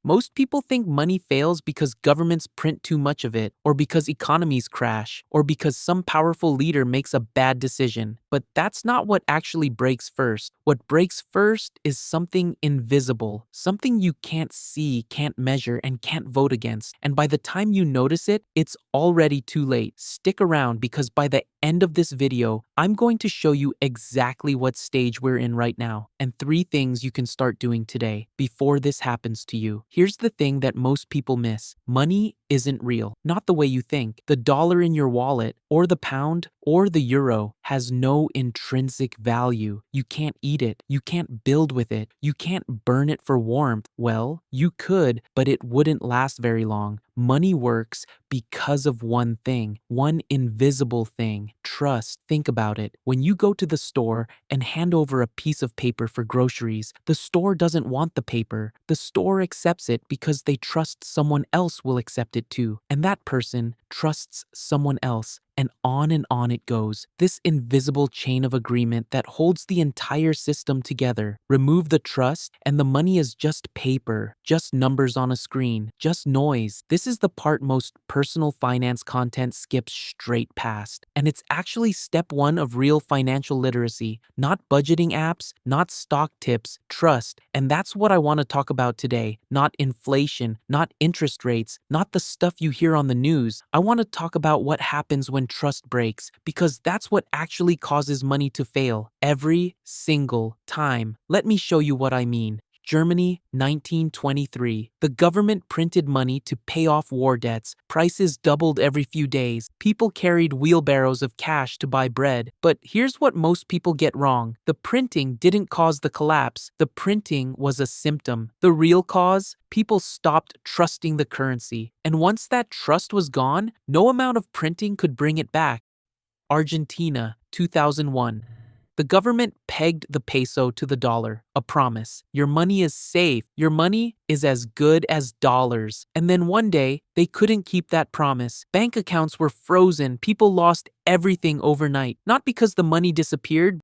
Most people think money fails because governments print too much of it, or because economies crash, or because some powerful leader makes a bad decision. But that's not what actually breaks first. What breaks first is something invisible, something you can't see, can't measure, and can't vote against. And by the time you notice it, it's already too late. Stick around because by the end of this video, I'm going to show you exactly what stage we're in right now and 3 things you can start doing today before this happens to you. Here's the thing that most people miss. Money isn't real, not the way you think. The dollar in your wallet, or the pound, or the euro has no intrinsic value. You can't eat it. You can't build with it. You can't burn it for warmth. Well, you could, but it wouldn't last very long. Money works because of one thing, one invisible thing: trust. Think about it. When you go to the store and hand over a piece of paper for groceries, the store doesn't want the paper. The store accepts it because they trust someone else will accept it too. And that person trusts someone else. And on it goes. This invisible chain of agreement that holds the entire system together. Remove the trust and the money is just paper, just numbers on a screen, just noise. This is the part most personal finance content skips straight past. And it's actually step 1 of real financial literacy. Not budgeting apps, not stock tips, trust. And that's what I want to talk about today. Not inflation, not interest rates, not the stuff you hear on the news. I want to talk about what happens when trust breaks, because that's what actually causes money to fail every single time. Let me show you what I mean. Germany, 1923. The government printed money to pay off war debts. Prices doubled every few days. People carried wheelbarrows of cash to buy bread. But here's what most people get wrong. The printing didn't cause the collapse. The printing was a symptom. The real cause? People stopped trusting the currency. And once that trust was gone, no amount of printing could bring it back. Argentina, 2001. The government pegged the peso to the dollar, a promise. Your money is safe. Your money is as good as dollars. And then one day, they couldn't keep that promise. Bank accounts were frozen. People lost everything overnight. Not because the money disappeared,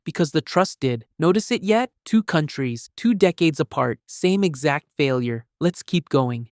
because the trust did. Notice it yet? 2 countries, 2 decades apart, same exact failure. Let's keep going.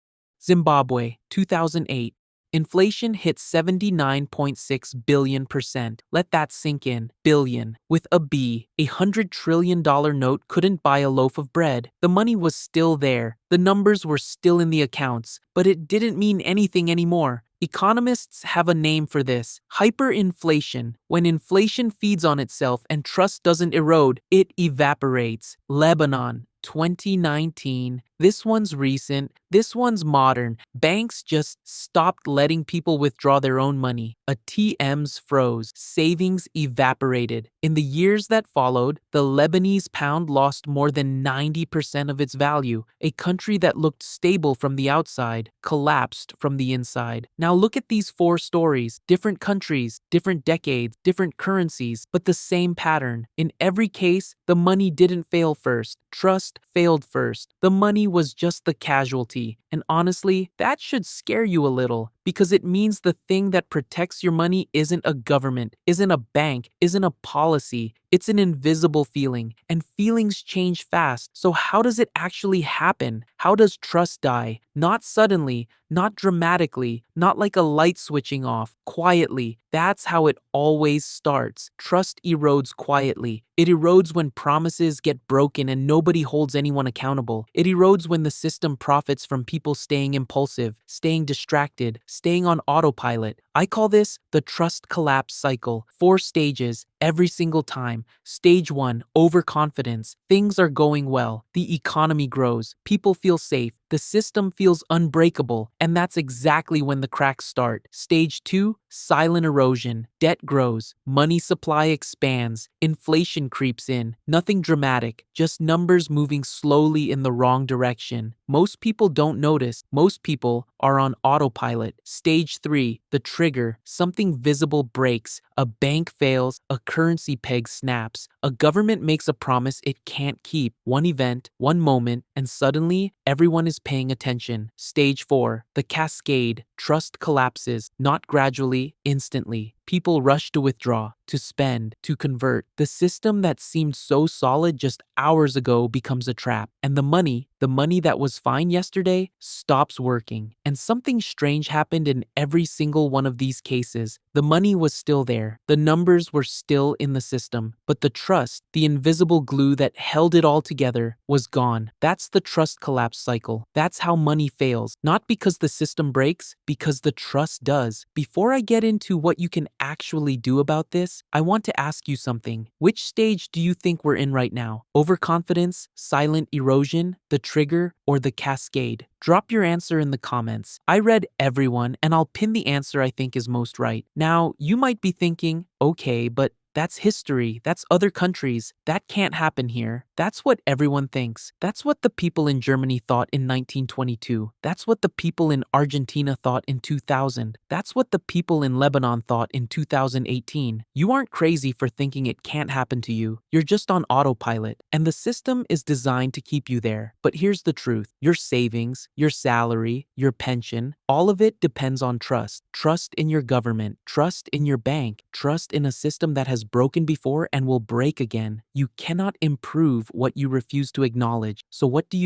Zimbabwe, 2008. Inflation hit 79.6 billion%. Let that sink in. Billion. With a B. $100 trillion note couldn't buy a loaf of bread. The money was still there. The numbers were still in the accounts. But it didn't mean anything anymore. Economists have a name for this: hyperinflation. When inflation feeds on itself and trust doesn't erode, it evaporates. Lebanon, 2019. This one's recent. This one's modern. Banks just stopped letting people withdraw their own money. ATMs froze. Savings evaporated. In the years that followed, the Lebanese pound lost more than 90% of its value. A country that looked stable from the outside collapsed from the inside. Now look at these 4 stories. Different countries, different decades, different currencies, but the same pattern. In every case, the money didn't fail first. Trust failed first. The money was just the casualty. And honestly, that should scare you a little, because it means the thing that protects your money isn't a government, isn't a bank, isn't a policy. It's an invisible feeling, and feelings change fast. So how does it actually happen? How does trust die? Not suddenly, not dramatically, not like a light switching off. Quietly. That's how it always starts. Trust erodes quietly. It erodes when promises get broken and nobody holds anyone accountable. It erodes when the system profits from people staying impulsive, staying distracted, staying on autopilot. I call this the trust collapse cycle. 4 stages, every single time. Stage 1, overconfidence. Things are going well. The economy grows. People feel safe. The system feels unbreakable, and that's exactly when the cracks start. Stage 2, silent erosion. Debt grows. Money supply expands. Inflation creeps in. Nothing dramatic, just numbers moving slowly in the wrong direction. Most people don't notice. Most people are on autopilot. Stage 3, the trigger. Something visible breaks. A bank fails, a currency peg snaps, a government makes a promise it can't keep. One event, one moment, and suddenly everyone is paying attention. Stage 4, the Cascade. Trust collapses, not gradually, instantly. People rush to withdraw, to spend, to convert. The system that seemed so solid just hours ago becomes a trap. And the money that was fine yesterday, stops working. And something strange happened in every single one of these cases. The money was still there. The numbers were still in the system. But the trust, the invisible glue that held it all together, was gone. That's the trust collapse cycle. That's how money fails. Not because the system breaks, because the trust does. Before I get into what you can actually do about this, I want to ask you something. Which stage do you think we're in right now? Overconfidence, silent erosion, the trigger, or the cascade? Drop your answer in the comments. I read everyone, and I'll pin the answer I think is most right. Now, you might be thinking, okay, but that's history. That's other countries. That can't happen here. That's what everyone thinks. That's what the people in Germany thought in 1922. That's what the people in Argentina thought in 2000. That's what the people in Lebanon thought in 2018. You aren't crazy for thinking it can't happen to you. You're just on autopilot, and the system is designed to keep you there. But here's the truth. Your savings, your salary, your pension, all of it depends on trust. Trust in your government, trust in your bank, trust in a system that has broken before and will break again. You cannot improve what you refuse to acknowledge. So what do?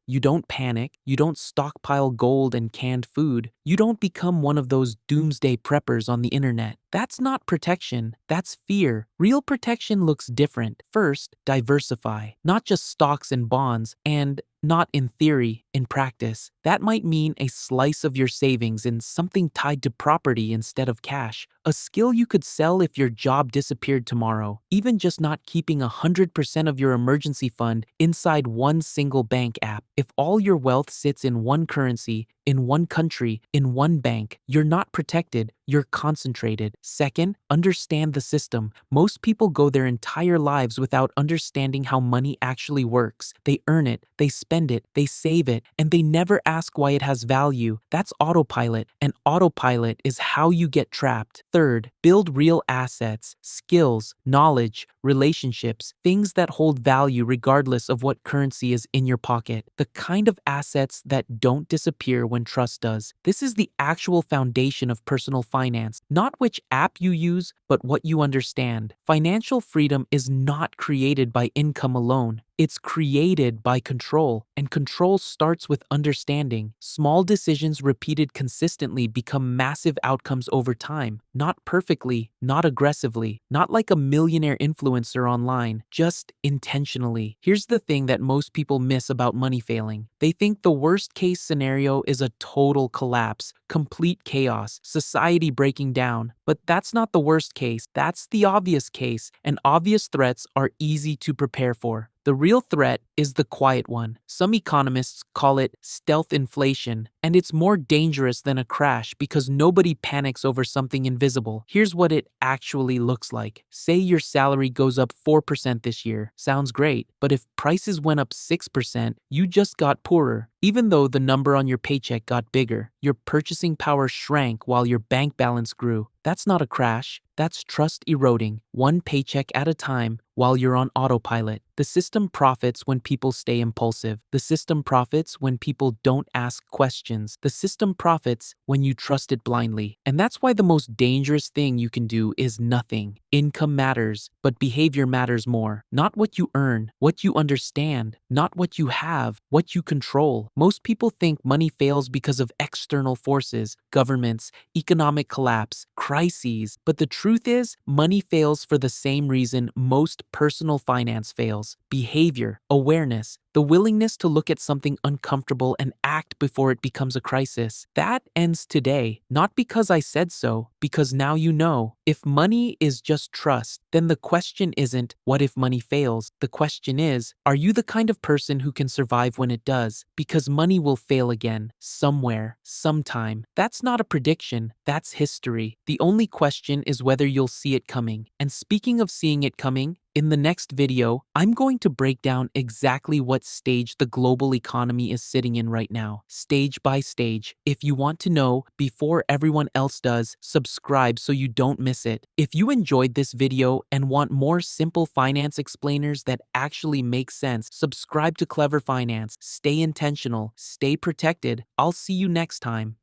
You don't panic. You don't stockpile gold and canned food. You don't become one of those doomsday preppers on the internet. That's not protection. That's fear. Real protection looks different. First, diversify. Not just stocks and bonds, and not in theory, in practice. That might mean a slice of your savings in something tied to property instead of cash. A skill you could sell if your job disappeared tomorrow. Even just not keeping 100% of your emergency fund inside one single bank app. If all your wealth sits in one currency, in one country, in one bank, you're not protected, you're concentrated. Second, understand the system. Most people go their entire lives without understanding how money actually works. They earn it, they spend it, they save it, and they never ask why it has value. That's autopilot, and autopilot is how you get trapped. Third, build real assets, skills, knowledge, relationships, things that hold value regardless of what currency is in your pocket. The kind of assets that don't disappear when trust does. This is the actual foundation of personal finance, not which app you use, but what you understand. Financial freedom is not created by income alone. It's created by control, and control starts with understanding. Small decisions repeated consistently become massive outcomes over time. Not perfectly, not aggressively, not like a millionaire influencer online, just intentionally. Here's the thing that most people miss about money failing. They think the worst case scenario is a total collapse, complete chaos, society breaking down. But that's not the worst case. That's the obvious case, and obvious threats are easy to prepare for. The real threat is the quiet one. Some economists call it stealth inflation, and it's more dangerous than a crash because nobody panics over something invisible. Here's what it actually looks like. Say your salary goes up 4% this year. Sounds great, but if prices went up 6%, you just got poorer. Even though the number on your paycheck got bigger, your purchasing power shrank while your bank balance grew. That's not a crash. That's trust eroding, one paycheck at a time while you're on autopilot. The system profits when people stay impulsive. The system profits when people don't ask questions. The system profits when you trust it blindly. And that's why the most dangerous thing you can do is nothing. Income matters, but behavior matters more. Not what you earn, what you understand, not what you have, what you control. Most people think money fails because of external forces, governments, economic collapse, crises. But the truth is, money fails for the same reason most personal finance fails. Behavior, awareness, the willingness to look at something uncomfortable and act before it becomes a crisis. That ends today, not because I said so, because now you know. If money is just trust, then the question isn't, what if money fails? The question is, are you the kind of person who can survive when it does? Because money will fail again, somewhere, sometime. That's not a prediction, that's history. The only question is whether you'll see it coming. And speaking of seeing it coming, In the next video, I'm going to break down exactly what stage the global economy is sitting in right now, stage by stage. If you want to know before everyone else does, subscribe so you don't miss it. If you enjoyed this video and want more simple finance explainers that actually make sense, subscribe to Clever Finance. Stay intentional, stay protected. I'll see you next time.